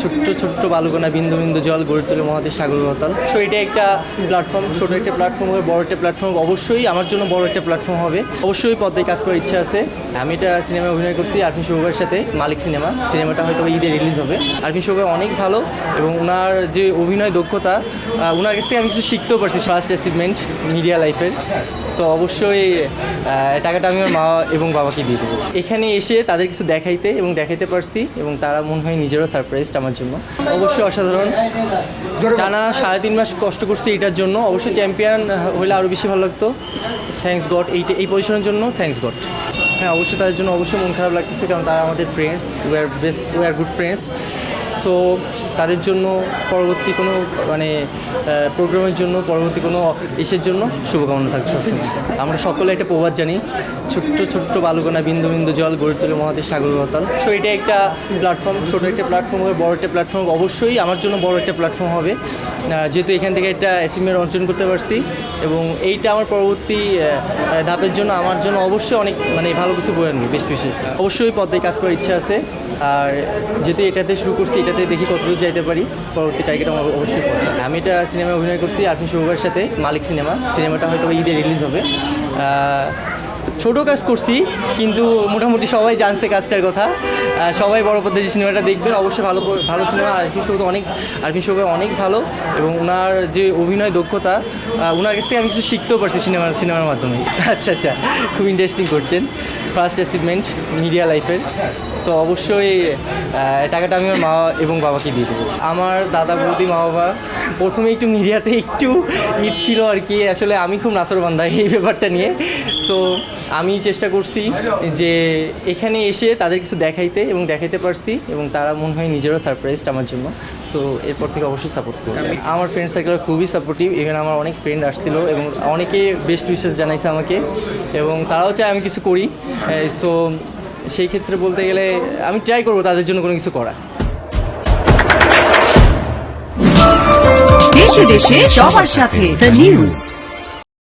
ছোট্ট ছোট্ট বালুকণা বিন্দু বিন্দু জল গড়ে তোলে মহাদেশ সাগর অতল। সো এটা একটা প্ল্যাটফর্ম, ছোট একটা প্ল্যাটফর্ম হবে, বড় একটা প্ল্যাটফর্ম অবশ্যই আমার জন্য বড় একটা প্ল্যাটফর্ম হবে। অবশ্যই পদ্মায় কাজ করার ইচ্ছা আছে। আমি এটা সিনেমায় অভিনয় করছি আরফিন শুভর সাথে, মালিক সিনেমাটা হয়তো ঈদে রিলিজ হবে। আরফিন শুভ অনেক ভালো এবং ওনার যে অভিনয় দক্ষতা, ওনার কাছ থেকে আমি কিছু শিখতেও পারছি। ফার্স্ট অ্যাচিভমেন্ট মিডিয়া লাইফের। সো অবশ্যই টাকাটা আমি আমার মা এবং বাবাকে দিয়ে দেবো। এখানে এসে তাদের কিছু দেখাইতে এবং দেখাইতে পারছি এবং তারা মনে হয় নিজেরও সারপ্রাইজড আমার জন্য। অবশ্যই অসাধারণ। টানা 3.5 মাস কষ্ট করছি এটার জন্য। অবশ্যই চ্যাম্পিয়ন হলে আরও বেশি ভালো লাগতো। থ্যাঙ্কস গড এই পজিশনের জন্য থ্যাঙ্কস গড। হ্যাঁ, অবশ্যই তাদের জন্য অবশ্যই মন খারাপ লাগতেছে, কারণ তারা আমাদের friends, we are good friends. So তাদের জন্য পরবর্তী কোনো প্রোগ্রামের জন্য, পরবর্তী কোনো ইসের জন্য শুভকামনা থাকছে সবসময়। আমরা সকলে একটা প্রবাদ জানি, ছোট্ট ছোট্ট বালুকণা বিন্দু বিন্দু জল গড়ে তোলে মহাদেশ সাগর অতল। সো এটা একটা প্ল্যাটফর্ম, ছোট একটা প্ল্যাটফর্ম হবে, বড় একটা প্ল্যাটফর্ম অবশ্যই আমার জন্য বড় একটা প্ল্যাটফর্ম হবে, যেহেতু এখান থেকে একটা অ্যাচিভমেন্ট অর্জন করতে পারছি এবং এইটা আমার পরবর্তী ধাপের জন্য আমার জন্য অবশ্যই অনেক ভালো কিছু বয়ে আনবে। Best wishes. অবশ্যই পদ্মায় কাজ করার ইচ্ছা আছে, আর যেহেতু এটাতে শুরু করছি এটাতে দেখি কতদূর যাইতে পারি। পরবর্তী টার্গেট আমার অবশ্যই পড়বে। আমি এটা সিনেমায় অভিনয় করছি আরফিন শুভর সাথে, মালিক সিনেমাটা হয়তো ঈদে রিলিজ হবে। ছোটো কাজ করছি কিন্তু মোটামুটি সবাই জানছে কাজটার কথা। সবাই বড় পর্দায় যে সিনেমাটা দেখবেন অবশ্যই ভালো সিনেমা। আরফিন শুভ অনেক ভালো এবং ওনার যে অভিনয় দক্ষতা, ওনার কাছ থেকে আমি কিছু শিখতেও পারছি সিনেমার মাধ্যমে। আচ্ছা, খুব ইন্টারেস্টিং করছেন। ফার্স্ট অ্যাচিভমেন্ট মিডিয়া লাইফের। সো অবশ্যই টাকাটা আমি আমার মা এবং বাবাকে দিয়ে দেবো। আমার দাদা বৌদি মা বাবা প্রথমে একটু মিডিয়াতে একটু ছিল আর কি। আসলে আমি খুব নাসরবান্ধা এই ব্যাপারটা নিয়ে। সো আমি চেষ্টা করছি যে এখানে এসে তাদের কিছু দেখাইতে এবং দেখাইতে পারছি এবং তারা মনে হয় নিজেরও সারপ্রাইজড আমার জন্য। সো এরপর থেকে অবশ্যই সাপোর্ট করবো। আমার ফ্রেন্ড সার্কেল খুবই সাপোর্টিভ। ইভেন আমার অনেক ফ্রেন্ড আসছিল এবং অনেকে বেস্ট উইশেস জানাইছে আমাকে এবং তারাও চায় আমি কিছু করি। সো সেই ক্ষেত্রে বলতে গেলে আমি ট্রাই করবো তাদের জন্য কোনো কিছু করা। দেশে দেশে সবার সাথে দ্য নিউজ।